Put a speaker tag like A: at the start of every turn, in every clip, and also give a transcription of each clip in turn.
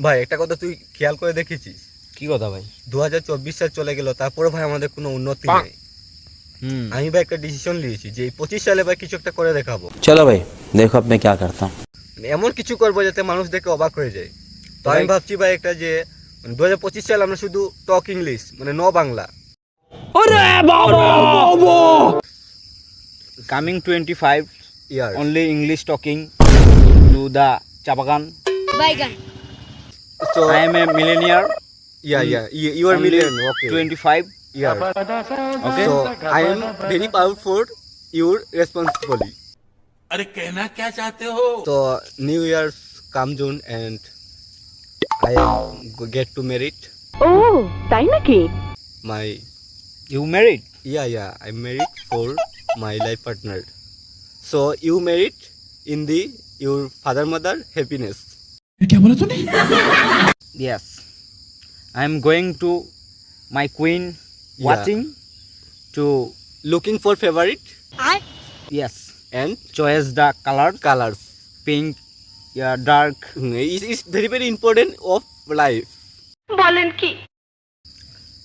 A: ভাই একটা কথা তুই খেয়াল করে দেখেছিস?
B: কি কথা ভাই?
A: 2024 সাল চলে গেল, তারপরে ভাই আমাদের কোনো উন্নতি নেই। আমি ভাই একটা ডিসিশন নিয়েছি যে এই 25 সালে ভাই কিছু একটা করে দেখাবো।
C: চলো ভাই দেখো अब मैं क्या करता हूँ।
A: এমন কিছু করবো যাতে মানুষ দেখে অবাক হয়ে যায়। তো আমি ভাবছি ভাই একটা যে 2025 সালে আমরা শুধু টক ইংলিশ মানে ন Bangla.
B: Coming 25
A: year
B: only English talking to the Chapagan.
D: Baigan.
A: So
B: I am a millionaire.
A: you are
B: Only
A: million, okay.
B: 25.
A: Yeah.
B: Okay.
A: So I am very powerful, you responsibly.
E: अरे कहना क्या चाहते हो?
A: So New Year's come June and I get to married
F: Oh, তাই নাকি?
A: my
B: You married?
A: I married for my life partner. So you married in the your father mother happiness.
B: Yes. I am going to my queen watching to
A: Looking for favorite
B: yes
A: and
B: choice the
A: colors.
B: pink, dark.
A: It's very very important of life.
F: বলেন কি?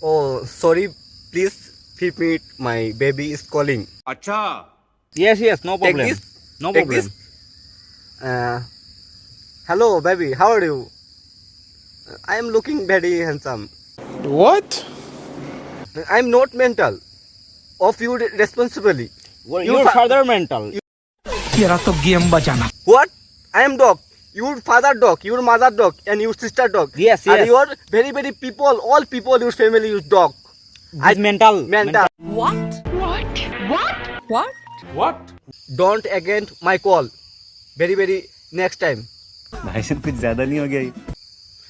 A: Oh sorry, please 5 minutes, my baby is calling.
E: अच्छा
B: Yes, no
A: Take
B: problem.
A: this.
B: No
A: Take
B: problem.
A: this. Hello baby, how are you? I am looking very handsome.
G: What?
A: I am not mental. Of you responsibly.
B: Well,
A: You
B: your
A: fa-
B: father mental.
A: What? I am dog. Your father dog, your mother dog, and your sister dog.
B: Yes,
A: And
B: yes.
A: your very very people, all people, your family use dog.
B: This mental.
A: Mental.
E: What?
A: Don't again my call. Very very next time.
C: भाई साहब कुछ ज्यादा नहीं हो गया ये?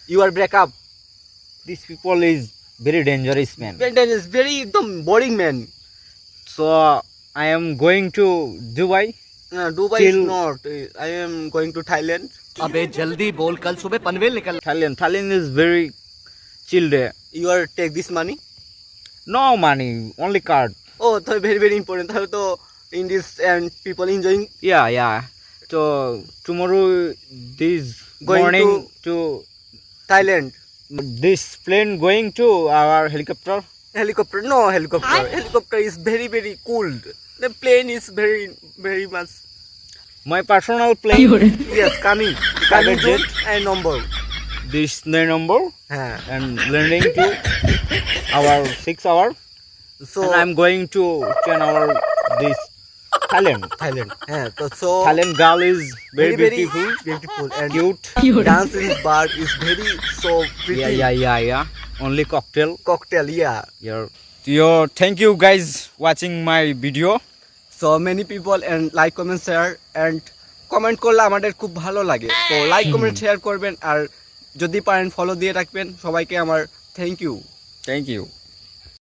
A: You are break up.
B: These people is very dangerous man.
A: That is very boring man.
B: So I am going to Dubai.
A: Dubai is
B: Chill.
A: not. I am going to Thailand.
G: अबे जल्दी बोल कल सुबह पनवेल निकल.
B: Thailand is very chill day.
A: You are take this money.
B: No money, only card.
A: Oh, so very very important. তাহলে তো in this and people enjoying
B: Yeah. So tomorrow this
A: Going
B: morning to
A: Thailand.
B: this plane going to our helicopter.
A: Helicopter? No helicopter. Helicopter is very very cold. The plane is very very much.
B: My personal plane.
A: Yes, coming
B: Private
A: June
B: jet.
A: and number.
B: This the number
A: হ্যাঁ
B: and landing to our 6 hour.
A: so
B: And I'm going to 10 hour this Thailand.
A: Thailand. হ্যাঁ তো so
B: Thailand girl is very
A: very
B: beautiful,
A: and
B: cute.
A: dancing bar is very so pretty.
B: Yeah. Only cocktail.
A: Cocktail, yeah.
B: Thank you guys watching my video.
A: So many people and like comment share and comment করলে আমাদের খুব ভালো লাগে। তো like comment share করবেন আর যদি পারেন follow দিয়ে রাখবেন। সবাইকে আমার থ্যাংক ইউ।
B: Thank you.